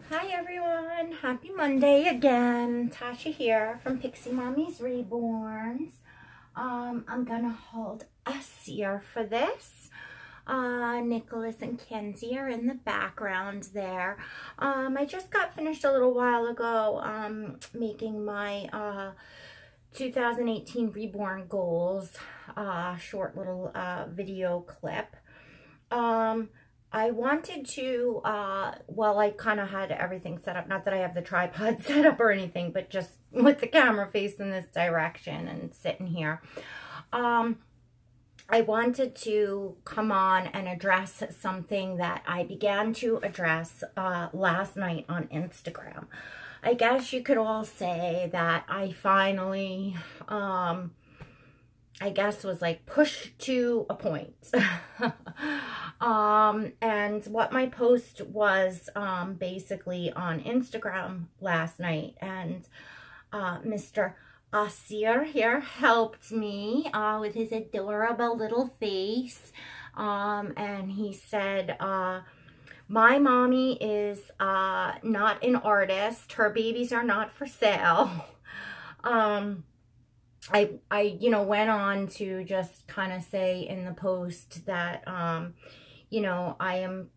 Hi everyone, happy Monday again. Tasha here from Pixie Mommy's Reborns. I'm gonna hold a seer for this. Nicholas and Kenzie are in the background there. I just got finished a little while ago making my 2018 Reborn goals, short little video clip. I wanted to, well, I kind of had everything set up. Not that I have the tripod set up or anything, but just with the camera facing this direction and sitting here. I wanted to come on and address something that I began to address last night on Instagram. I guess you could all say that I finally, I guess was like pushed to a point. And what my post was basically on Instagram last night, and Mr. Asir here helped me with his adorable little face, and he said, my mommy is not an artist. Her babies are not for sale. I you know, went on to just kind of say in the post that, you know, I'm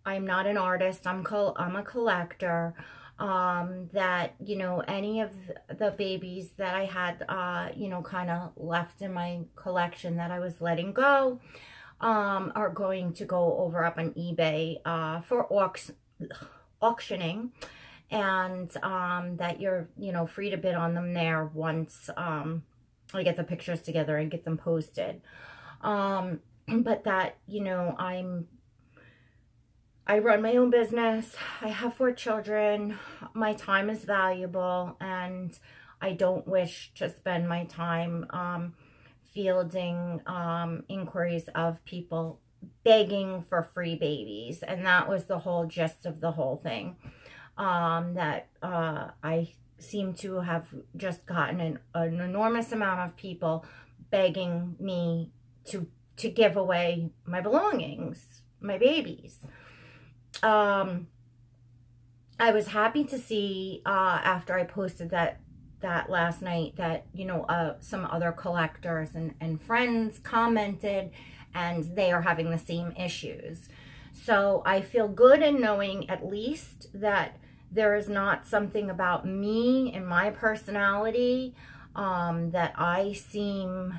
not an artist. I'm a collector. That, you know, any of the babies that I had, you know, kind of left in my collection that I was letting go, are going to go over up on eBay, for auctioning, and, that you're, you know, free to bid on them there once, I get the pictures together and get them posted. But that, you know, I run my own business. I have 4 children. My time is valuable, and I don't wish to spend my time fielding inquiries of people begging for free babies. And that was the whole gist of the whole thing. That I seem to have just gotten an enormous amount of people begging me to give away my belongings, my babies. I was happy to see after I posted that last night that, you know, some other collectors and friends commented, and they are having the same issues. So I feel good in knowing at least that there is not something about me and my personality that I seem,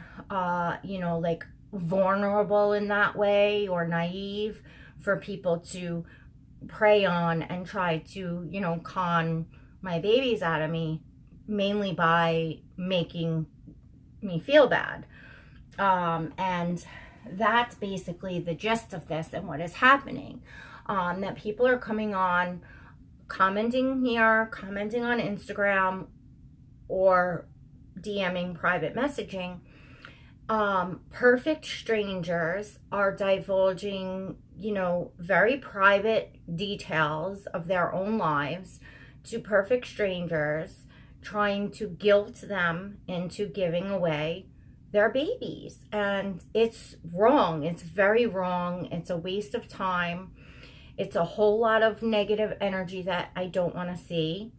you know, like vulnerable in that way or naive for people to prey on and try to, you know, con my babies out of me, mainly by making me feel bad. And that's basically the gist of this and what is happening. That people are coming on, commenting here, commenting on Instagram, or DMing, private messaging. Perfect strangers are divulging, you know, very private details of their own lives to perfect strangers, trying to guilt them into giving away their babies. And it's wrong. It's very wrong. It's a waste of time. It's a whole lot of negative energy that I don't want to see.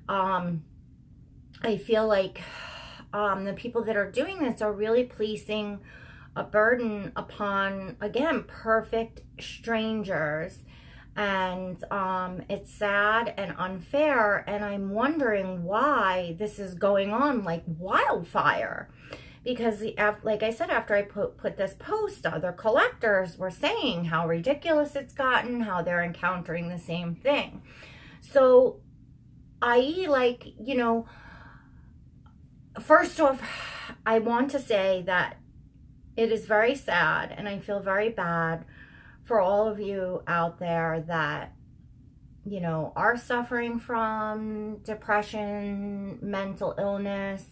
I feel like the people that are doing this are really placing a burden upon, again, perfect strangers. And it's sad and unfair. And I'm wondering why this is going on like wildfire. Because, like I said, after I put this post, other collectors were saying how ridiculous it's gotten, how they're encountering the same thing. So, i.e., like, you know, first off, I want to say that it is very sad, and I feel very bad for all of you out there that, you know, are suffering from depression, mental illness.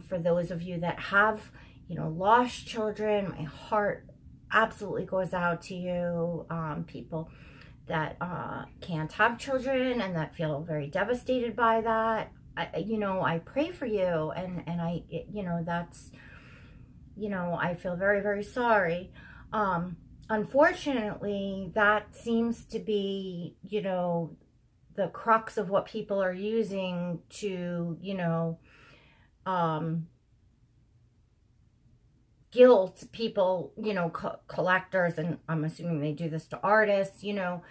For those of you that have, you know, lost children, my heart absolutely goes out to you. People that can't have children and that feel very devastated by that. You know, I pray for you, and I, you know, that's, you know, I feel very, very sorry. Unfortunately, that seems to be, you know, the crux of what people are using to, you know, guilt people, you know, collectors, and I'm assuming they do this to artists, you know,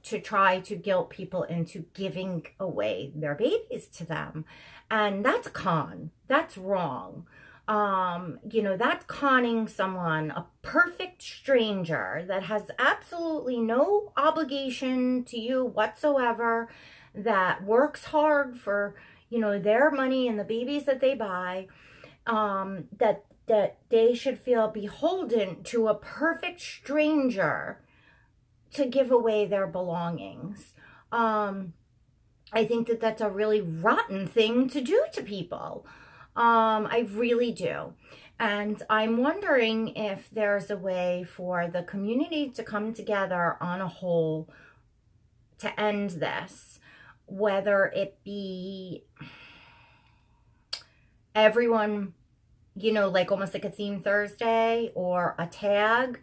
to try to guilt people into giving away their babies to them. And that's a con. That's wrong. You know, that's conning someone, a perfect stranger that has absolutely no obligation to you whatsoever, that works hard for, you know, their money and the babies that they buy, that they should feel beholden to a perfect stranger to give away their belongings. I think that that's a really rotten thing to do to people. I really do. And I'm wondering if there's a way for the community to come together on a whole to end this, whether it be everyone, you know, like almost like a theme Thursday or a tag.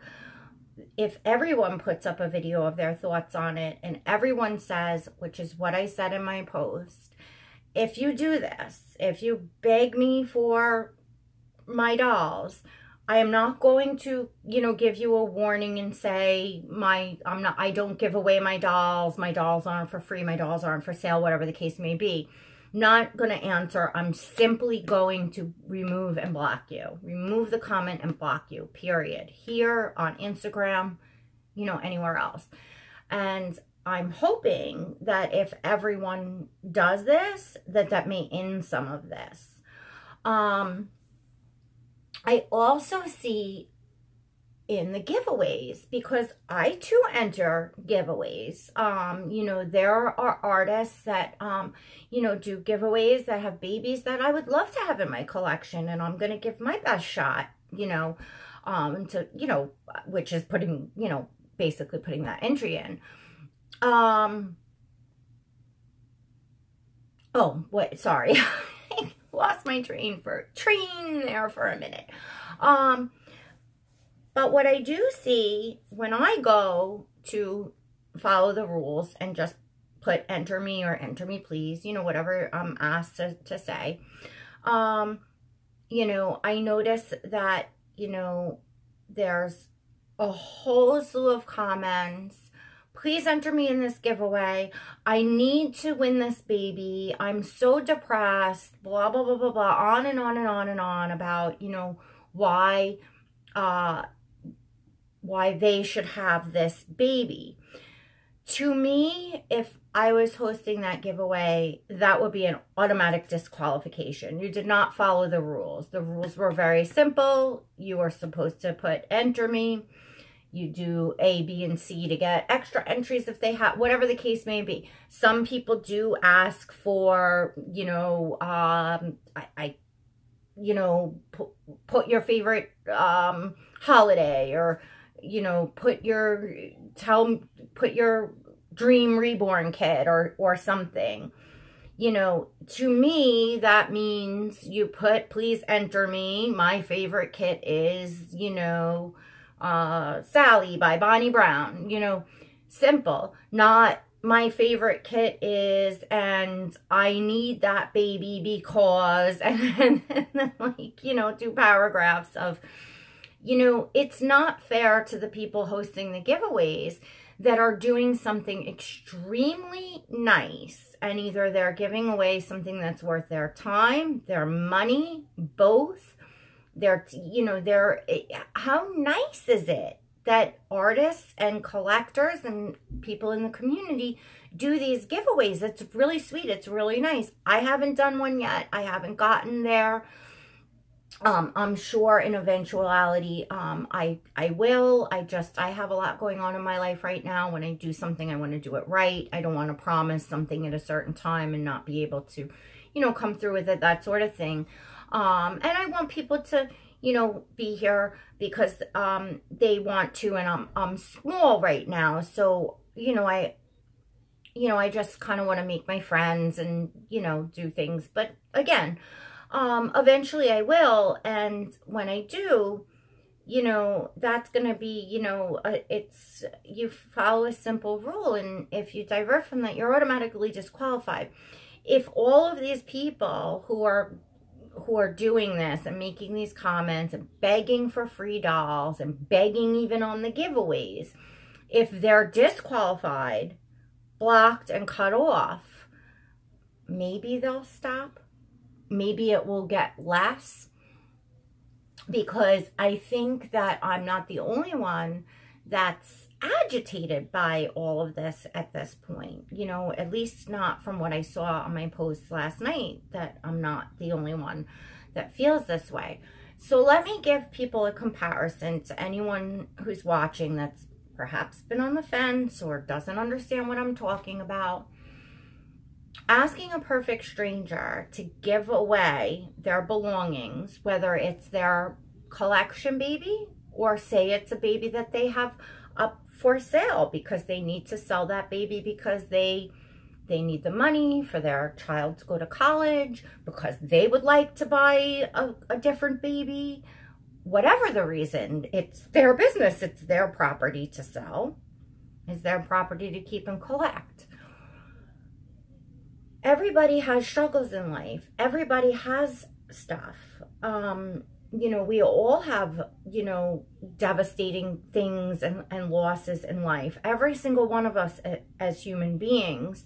If everyone puts up a video of their thoughts on it and everyone says, which is what I said in my post, if you do this, if you beg me for my dolls, I am not going to, you know, give you a warning and say I don't give away my dolls aren't for free, my dolls aren't for sale, whatever the case may be. Not going to answer. I'm simply going to remove and block you. Remove the comment and block you, period. Here, on Instagram, you know, anywhere else. And I'm hoping that if everyone does this, that may end some of this. I also see in the giveaways, because I too enter giveaways. You know, there are artists that, you know, do giveaways that have babies that I would love to have in my collection, and I'm going to give my best shot, you know, to, you know, which is putting, you know, basically putting that entry in. Oh, what, sorry. I lost my train there for a minute. But what I do see when I go to follow the rules and just put enter me or enter me please, you know, whatever I'm asked to say, you know, I notice that, you know, there's a whole slew of comments. Please enter me in this giveaway. I need to win this baby. I'm so depressed, blah, blah, blah, blah, blah, on and on and on and on about, you know, why they should have this baby. To me, if I was hosting that giveaway, that would be an automatic disqualification. You did not follow the rules. The rules were very simple. You were supposed to put enter me. You do A, B, and C to get extra entries if they have, whatever the case may be. Some people do ask for, you know, you know, put your favorite holiday, or, you know, put your dream reborn kit or something. You know, to me, that means you put, please enter me. My favorite kit is, you know, Sally by Bonnie Brown. You know, simple. Not my favorite kit is, and I need that baby because, and then like, you know, 2 paragraphs of, you know, it's not fair to the people hosting the giveaways that are doing something extremely nice, and either they're giving away something that's worth their time, their money, both. You know, how nice is it that artists and collectors and people in the community do these giveaways? It's really sweet. It's really nice. I haven't done one yet. I haven't gotten there. I'm sure in eventuality, I will. I have a lot going on in my life right now. When I do something, I want to do it right. I don't want to promise something at a certain time and not be able to, you know, come through with it, that sort of thing. And I want people to, you know, be here because, they want to, and I'm small right now. So, you know, I just kind of want to make my friends and, you know, do things. But again, eventually I will. And when I do, you know, that's going to be, you know, you follow a simple rule, and if you divert from that, you're automatically disqualified. If all of these people who are doing this and making these comments and begging for free dolls and begging even on the giveaways, if they're disqualified, blocked, and cut off, maybe they'll stop. Maybe it will get less, because I think that I'm not the only one that's agitated by all of this at this point. You know, at least not from what I saw on my posts last night, that I'm not the only one that feels this way. So let me give people a comparison to anyone who's watching that's perhaps been on the fence or doesn't understand what I'm talking about. Asking a perfect stranger to give away their belongings, whether it's their collection baby or say it's a baby that they have up for sale because they need to sell that baby because they need the money for their child to go to college, because they would like to buy a different baby. Whatever the reason, it's their business. It's their property to sell. It's their property to keep and collect. Everybody has struggles in life. Everybody has stuff. You know, we all have, you know, devastating things and losses in life. Every single one of us as human beings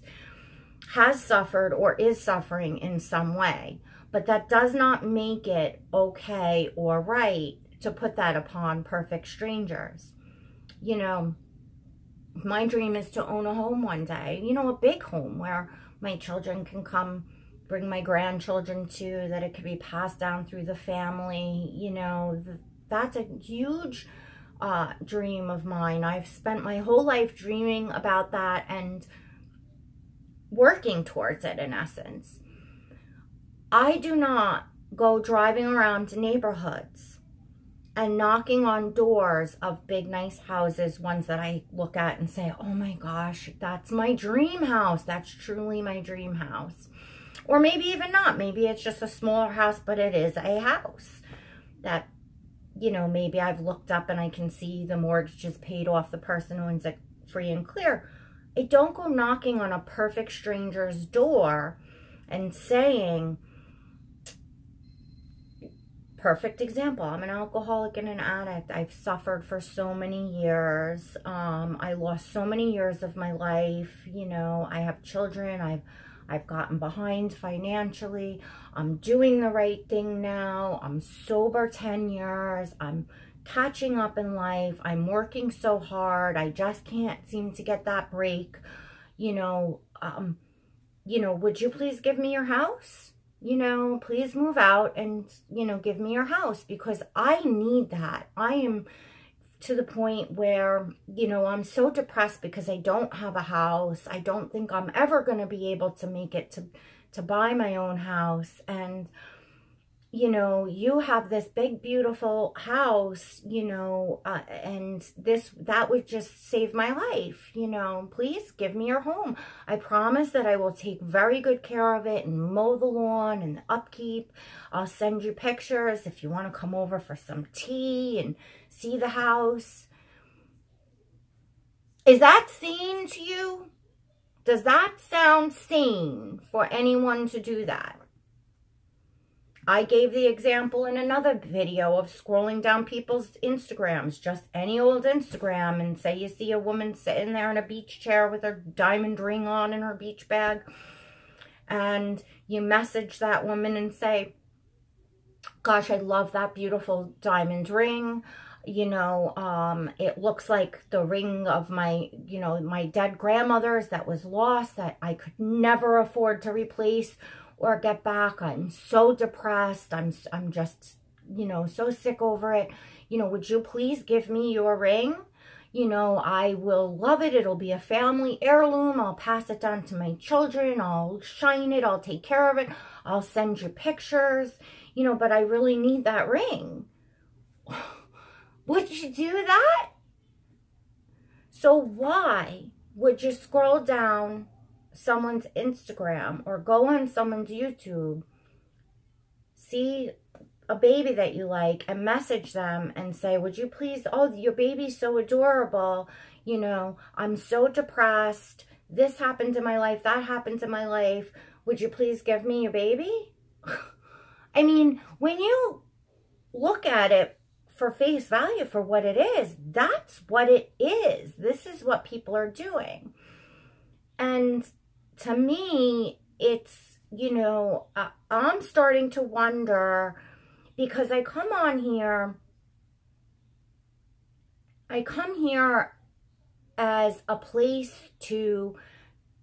has suffered or is suffering in some way. But that does not make it okay or right to put that upon perfect strangers. You know, my dream is to own a home one day, you know, a big home where my children can come, bring my grandchildren to, that it could be passed down through the family. You know, that's a huge dream of mine. I've spent my whole life dreaming about that and working towards it, in essence. I do not go driving around to neighborhoods and knocking on doors of big, nice houses, ones that I look at and say, oh my gosh, that's my dream house. That's truly my dream house. Or maybe even not. Maybe it's just a smaller house, but it is a house that, you know, maybe I've looked up and I can see the mortgage is paid off, the person owns it free and clear. I don't go knocking on a perfect stranger's door and saying, perfect example, I'm an alcoholic and an addict. I've suffered for so many years. I lost so many years of my life. You know, I have children. I've gotten behind financially. I'm doing the right thing now. I'm sober 10 years. I'm catching up in life. I'm working so hard. I just can't seem to get that break. You know, would you please give me your house? You know, please move out and, you know, give me your house, because I need that. I am to the point where, you know, I'm so depressed because I don't have a house. I don't think I'm ever going to be able to make it to buy my own house. And, you know, you have this big, beautiful house, you know, and that would just save my life. You know, please give me your home. I promise that I will take very good care of it and mow the lawn and the upkeep. I'll send you pictures if you want to come over for some tea and see the house. Is that sane to you? Does that sound sane for anyone to do that? I gave the example in another video of scrolling down people's Instagrams, just any old Instagram, and say you see a woman sitting there in a beach chair with her diamond ring on in her beach bag, and you message that woman and say, gosh, I love that beautiful diamond ring. You know, it looks like the ring of my, you know, my dead grandmother's that was lost, that I could never afford to replace or get back. I'm so depressed. I'm just, you know, so sick over it. You know, would you please give me your ring? You know, I will love it. It'll be a family heirloom. I'll pass it down to my children. I'll shine it. I'll take care of it. I'll send you pictures. You know, but I really need that ring. Would you do that? So why would you scroll down someone's Instagram or go on someone's YouTube, see a baby that you like and message them and say, would you please, oh, your baby's so adorable. You know, I'm so depressed. This happened in my life. That happened in my life. Would you please give me your baby? I mean, when you look at it for face value for what it is, that's what it is. This is what people are doing. And to me, it's, you know, I'm starting to wonder, because I come here as a place to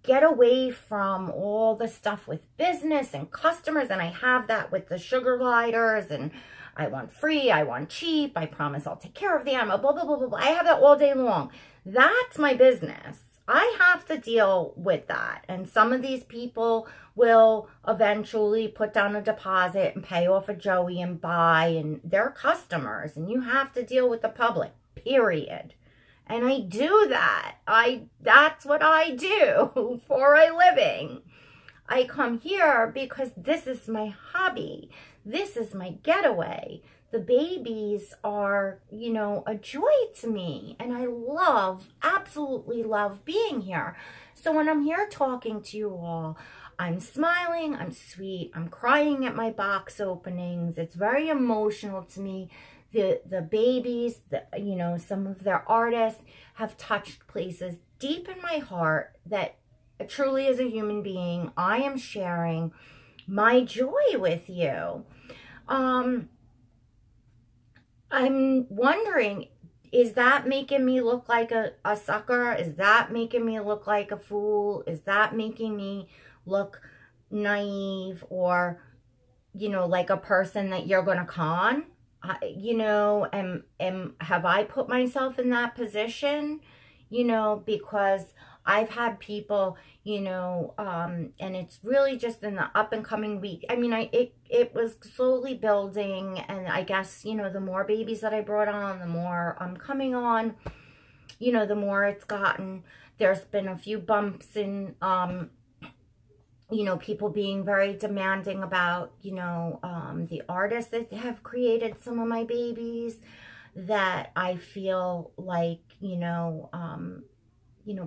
get away from all the stuff with business and customers, and I have that with the sugar gliders, and I want free, I want cheap, I promise I'll take care of the animal, blah, blah, blah, blah, blah. I have that all day long. That's my business. I have to deal with that. And some of these people will eventually put down a deposit and pay off a Joey and buy, and they're customers, and you have to deal with the public, period. And I do that. That's what I do for a living. I come here because this is my hobby. This is my getaway. The babies are, you know, a joy to me. And I love, absolutely love being here. So when I'm here talking to you all, I'm smiling, I'm sweet, I'm crying at my box openings. It's very emotional to me. The babies, you know, some of their artists have touched places deep in my heart that truly, as a human being, I am sharing my joy with you. I'm wondering, is that making me look like a sucker? Is that making me look like a fool? Is that making me look naive, or, you know, like a person that you're going to con? You know, have I put myself in that position? You know, because I've had people, you know, and it's really just in the up and coming week. I mean, it was slowly building, and I guess, you know, the more babies that I brought on, the more I'm coming on, you know, the more it's gotten. There's been a few bumps in, you know, people being very demanding about, you know, the artists that have created some of my babies, that I feel like, you know,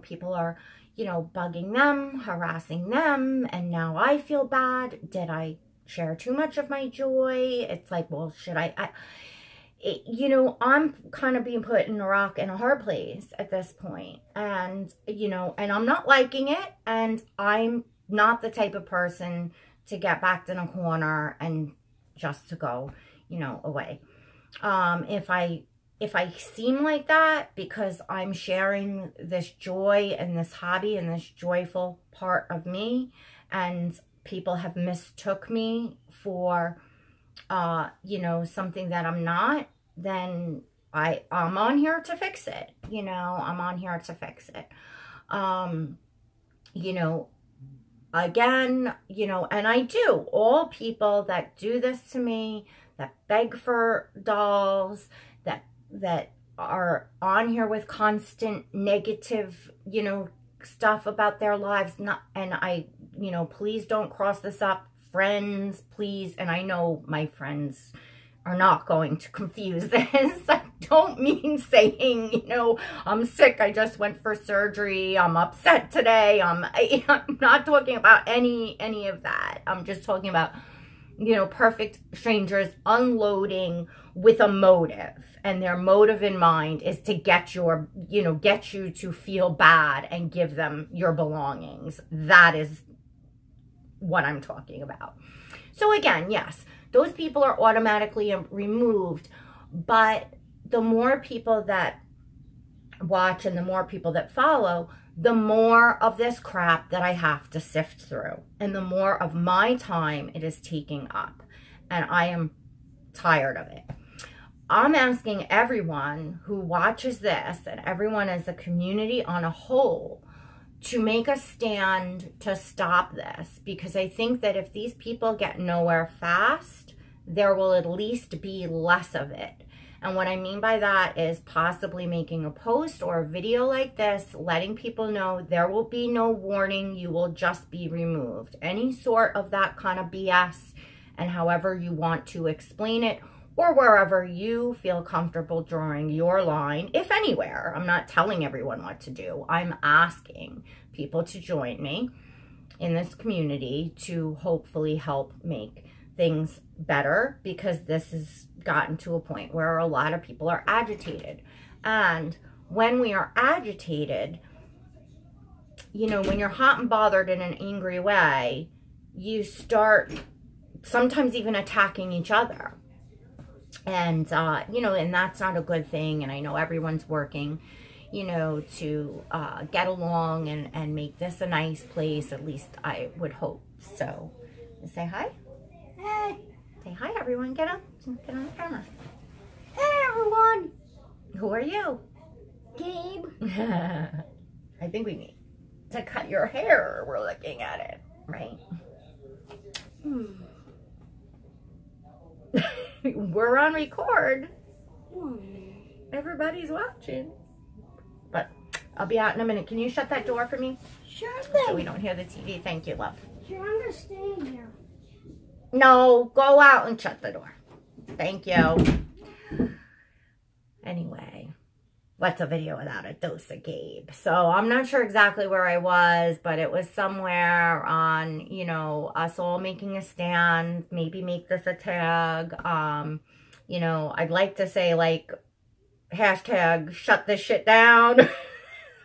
people are, you know, bugging them, harassing them, and now I feel bad. Did I share too much of my joy? It's like, well, should you know, I'm kind of being put in a rock and a hard place at this point. And, you know, and I'm not liking it, and I'm not the type of person to get backed in a corner and just to go, you know, away. If I seem like that because I'm sharing this joy and this hobby and this joyful part of me, and people have mistook me for, you know, something that I'm not, then I'm on here to fix it. You know, I'm on here to fix it. You know, again, you know, and I do. All people that do this to me, that beg for dolls, that are on here with constant negative, you know, stuff about their lives, you know, please don't cross this up, friends, please. And I know my friends are not going to confuse this. I don't mean saying, you know, I'm sick, I just went for surgery, I'm upset today. I'm not talking about any of that. I'm just talking about, you know, perfect strangers unloading with a motive, and their motive in mind is to get you to feel bad and give them your belongings. That is what I'm talking about. So again, yes, those people are automatically removed, but the more people that watch and the more people that follow, the more of this crap that I have to sift through, and the more of my time it is taking up, and I am tired of it. I'm asking everyone who watches this, and everyone as a community on a whole, to make a stand to stop this, because I think that if these people get nowhere fast, there will at least be less of it. And what I mean by that is possibly making a post or a video like this, letting people know there will be no warning, you will just be removed. Any sort of that kind of BS and however you want to explain it, or wherever you feel comfortable drawing your line, if anywhere. I'm not telling everyone what to do. I'm asking people to join me in this community to hopefully help make things better, because this has gotten to a point where a lot of people are agitated. And when we are agitated, you know, when you're hot and bothered in an angry way, you start sometimes even attacking each other. And, you know, and that's not a good thing. And I know everyone's working, you know, to get along and make this a nice place. At least I would hope so. Say hi. Hey. Say hi, everyone. Get on the camera. Hey, everyone. Who are you? Gabe. I think we need to cut your hair. We're looking at it, right? We're on record. Everybody's watching. But I'll be out in a minute. Can you shut that door for me? Sure thing. So we don't hear the TV. Thank you, love. Sure, I'm gonna stay here. No, go out and shut the door. Thank you. Anyway, what's a video without a dose of Gabe? So I'm not sure exactly where I was, but it was somewhere on, you know, us all making a stand. Maybe make this a tag. You know, I'd like to say, like, hashtag shut this shit down.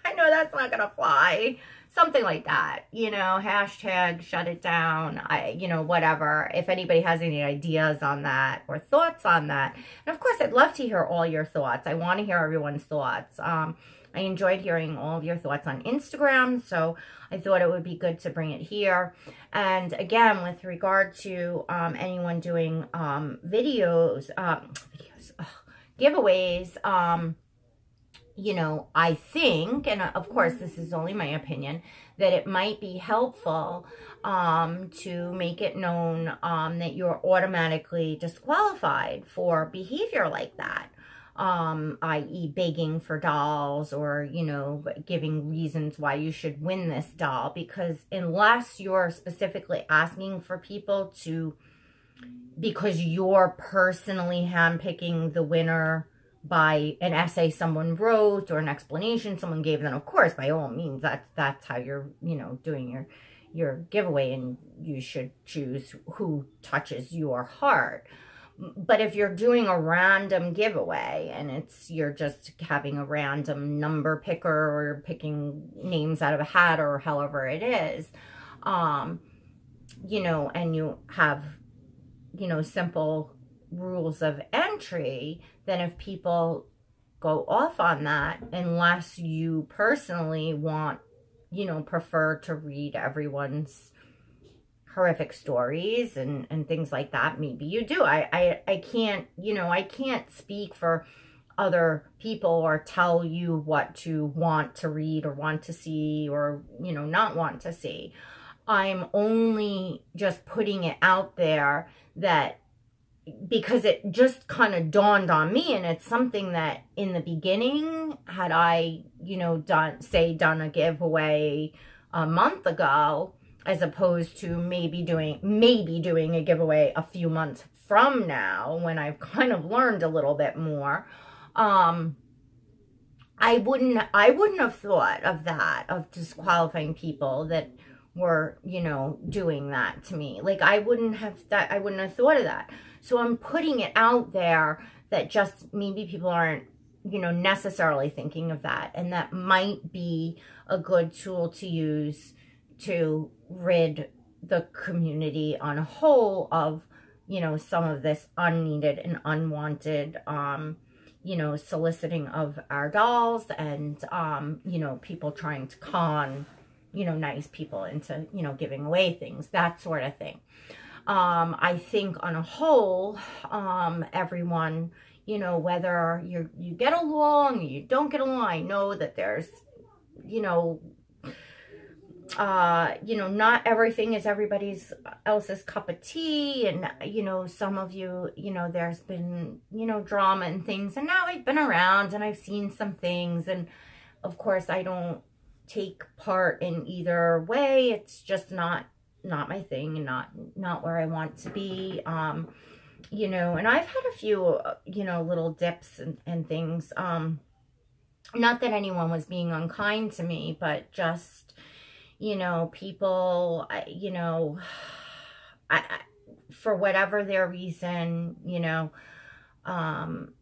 I know that's not gonna fly. Something like that, you know, hashtag shut it down. You know, whatever. If anybody has any ideas on that or thoughts on that. And of course, I'd love to hear all your thoughts. I want to hear everyone's thoughts. I enjoyed hearing all of your thoughts on Instagram, so I thought it would be good to bring it here. And again, with regard to anyone doing giveaways, you know, I think, and of course this is only my opinion, that it might be helpful to make it known that you're automatically disqualified for behavior like that, i.e. begging for dolls, or, you know, giving reasons why you should win this doll. Because unless you're specifically asking for people to, because you're personally handpicking the winner by an essay someone wrote or an explanation someone gave, then of course, by all means, that's how you're, you know, doing your giveaway, and you should choose who touches your heart. But if you're doing a random giveaway and you're just having a random number picker, or picking names out of a hat, or however it is, you know, and you have, you know, simple rules of entry, then if people go off on that, unless you personally want, you know, prefer to read everyone's horrific stories and things like that, maybe you do. I can't, you know, I can't speak for other people or tell you what to want to read or want to see, or, you know, not want to see. I'm only just putting it out there, that because it just kind of dawned on me, and it's something that in the beginning, had I, you know, done a giveaway a month ago, as opposed to maybe doing a giveaway a few months from now, when I've kind of learned a little bit more, I wouldn't have thought of that, of disqualifying people that were, you know, doing that to me. Like, I wouldn't have thought of that. So I'm putting it out there that just maybe people aren't, you know, necessarily thinking of that. And that might be a good tool to use to rid the community on a whole of, you know, some of this unneeded and unwanted, you know, soliciting of our dolls, and, you know, people trying to con, you know, nice people into, you know, giving away things, that sort of thing. I think on a whole, everyone, you know, whether you get along or you don't get along, I know that there's, you know, not everything is everybody else's cup of tea. And, you know, some of you, you know, there's been, you know, drama and things. And now I've been around and I've seen some things. And of course, I don't take part in either way. It's just not not my thing, and not where I want to be. You know, and I've had a few, you know, little dips and things. Not that anyone was being unkind to me, but just, you know, people, you know, I for whatever their reason, you know, and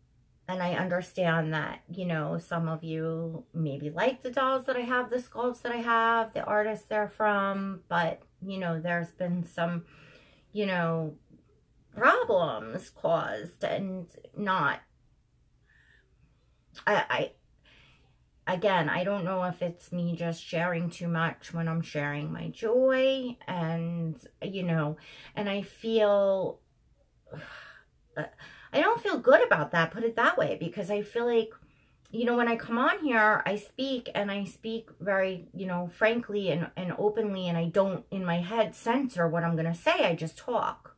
I understand that, you know, some of you maybe like the dolls that I have, the sculpts that I have, the artists they're from, but, you know, there's been some, you know, problems caused, and not, again, I don't know if it's me just sharing too much when I'm sharing my joy, and, you know, and I feel, I don't feel good about that, put it that way, because I feel like, you know, when I come on here, I speak, and I speak very, you know, frankly and openly, and I don't in my head censor what I'm going to say. I just talk.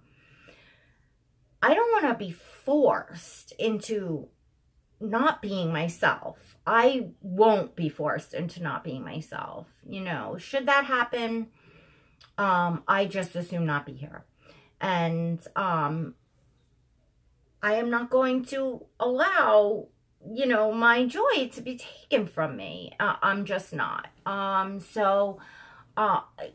I don't want to be forced into not being myself. I won't be forced into not being myself. You know, should that happen, I just assume not be here. And I am not going to allow, you know, my joy to be taken from me. I'm just not. So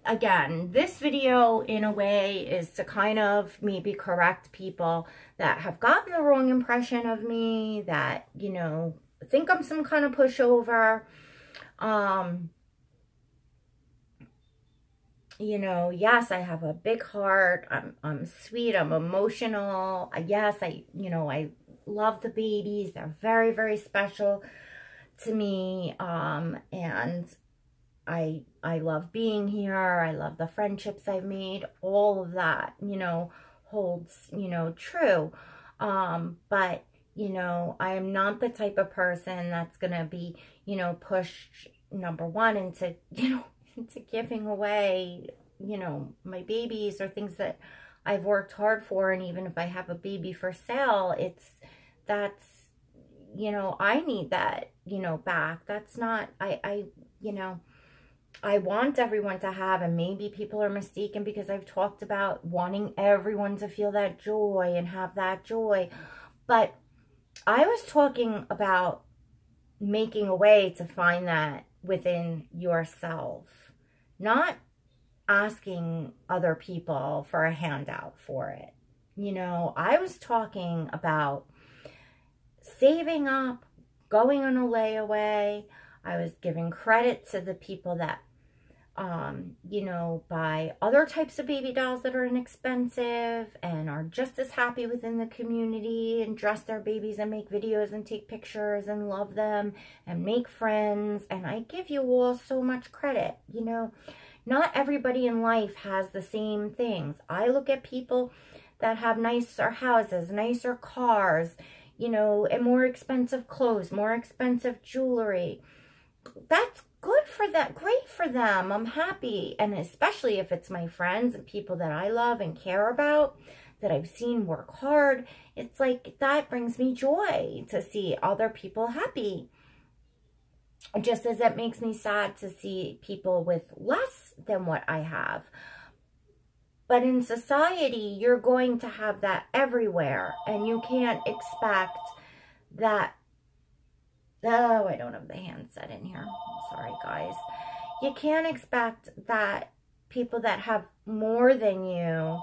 again, this video in a way is to kind of maybe correct people that have gotten the wrong impression of me, that, you know, think I'm some kind of pushover. You know, yes, I have a big heart. I'm sweet. I'm emotional. Yes, you know, I love the babies. They're very, very special to me. And I love being here. I love the friendships I've made. All of that, you know, holds, you know, true. But, you know, I am not the type of person that's going to be, you know, pushed, number one, into, you know, into giving away, you know, my babies or things that I've worked hard for. And even if I have a baby for sale, that's, you know, I need that, you know, back. That's not, you know, I want everyone to have, and maybe people are mistaken because I've talked about wanting everyone to feel that joy and have that joy. But I was talking about making a way to find that within yourself, not asking other people for a handout for it. You know, I was talking about saving up, going on a layaway. I was giving credit to the people that, you know, buy other types of baby dolls that are inexpensive and are just as happy within the community and dress their babies and make videos and take pictures and love them and make friends. And I give you all so much credit. You know, not everybody in life has the same things. I look at people that have nicer houses, nicer cars, you know, and more expensive clothes, more expensive jewelry. That's good for them, great for them. I'm happy. And especially if it's my friends and people that I love and care about, that I've seen work hard, it's like that brings me joy to see other people happy. Just as it makes me sad to see people with less than what I have. But in society, you're going to have that everywhere, and you can't expect that. Oh, I don't have the handset in here. I'm sorry, guys. You can't expect that people that have more than you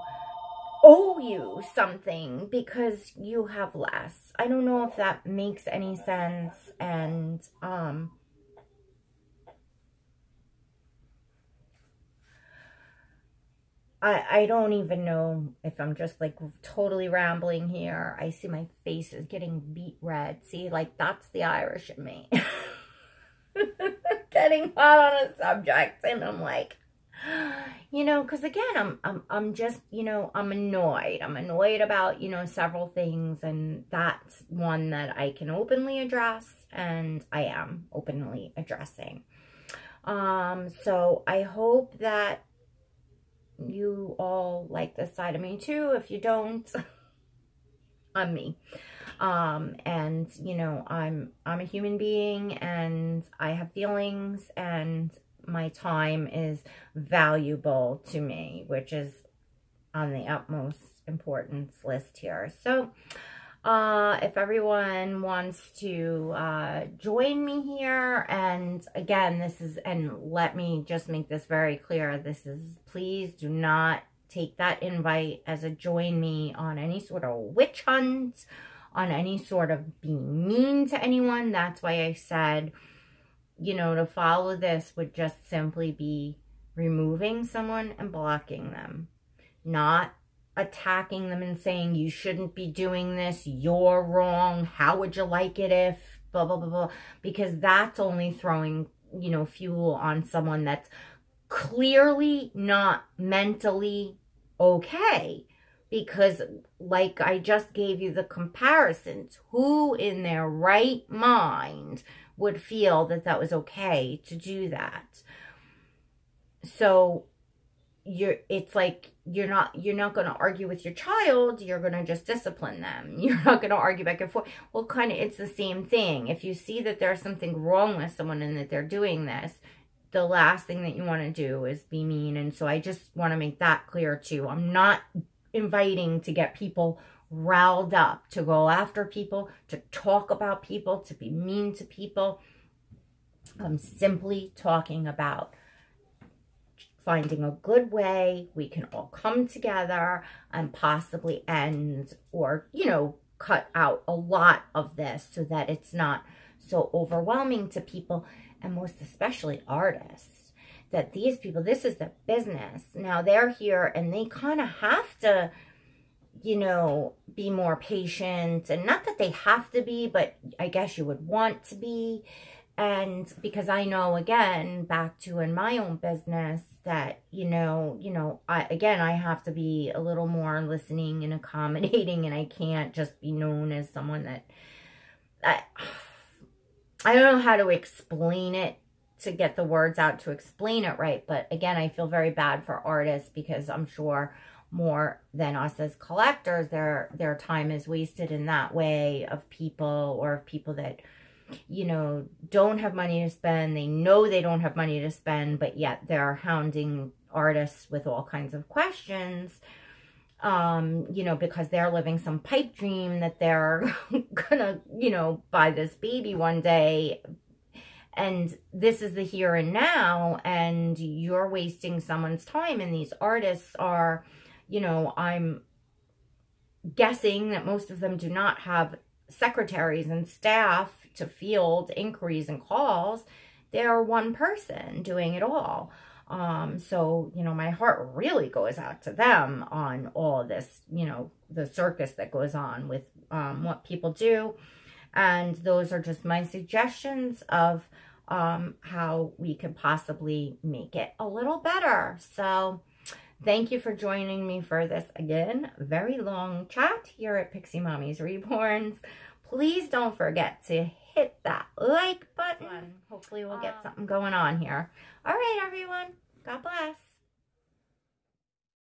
owe you something because you have less. I don't know if that makes any sense. And I don't even know if I'm just like totally rambling here. I see my face is getting beet red. See, like that's the Irish in me. Getting hot on a subject, and I'm like, you know, because again, I'm just, you know, I'm annoyed. I'm annoyed about, you know, several things, and that's one that I can openly address, and I am openly addressing. So I hope that you all like this side of me too. If you don't, I'm me. And you know, I'm a human being, and I have feelings, and my time is valuable to me, which is on the utmost importance list here. So if everyone wants to join me here, and again, this is, and let me just make this very clear, this is, please do not take that invite as a join me on any sort of witch hunt, on any sort of being mean to anyone. That's why I said, you know, to follow this would just simply be removing someone and blocking them, not attacking them and saying, you shouldn't be doing this, you're wrong, how would you like it if, blah, blah, blah, blah, because that's only throwing, you know, fuel on someone that's clearly not mentally okay. Because like I just gave you the comparisons, who in their right mind would feel that that was okay to do that? So it's like you're not going to argue with your child, you're going to just discipline them. You're not going to argue back and forth. Well, kind of, it's the same thing. If you see that there's something wrong with someone and that they're doing this, the last thing that you want to do is be mean. And so I just want to make that clear too. I'm not inviting to get people riled up, to go after people, to talk about people, to be mean to people. I'm simply talking about finding a good way we can all come together and possibly end, or, you know, cut out a lot of this so that it's not so overwhelming to people, and most especially artists, that these people, this is their business. Now they're here and they kind of have to, you know, be more patient, and not that they have to be, but I guess you would want to be. And because I know, again, back to in my own business, that, you know, I have to be a little more listening and accommodating, and I can't just be known as someone that, I don't know how to explain it, to get the words out to explain it right. But again, I feel very bad for artists, because I'm sure more than us as collectors, their time is wasted in that way, of people, or of people that, you know, don't have money to spend. They know they don't have money to spend, but yet they're hounding artists with all kinds of questions, you know, because they're living some pipe dream that they're gonna, you know, buy this baby one day. And this is the here and now, and you're wasting someone's time. And these artists are, you know, I'm guessing that most of them do not have secretaries and staff to field inquiries and calls. They're one person doing it all. So, you know, my heart really goes out to them on all this, you know, the circus that goes on with what people do. And those are just my suggestions of how we could possibly make it a little better. So thank you for joining me for this, again, very long chat here at Pixie Mommy's Reborns. Please don't forget to hit that like button. Hopefully we'll get something going on here. All right, everyone. God bless.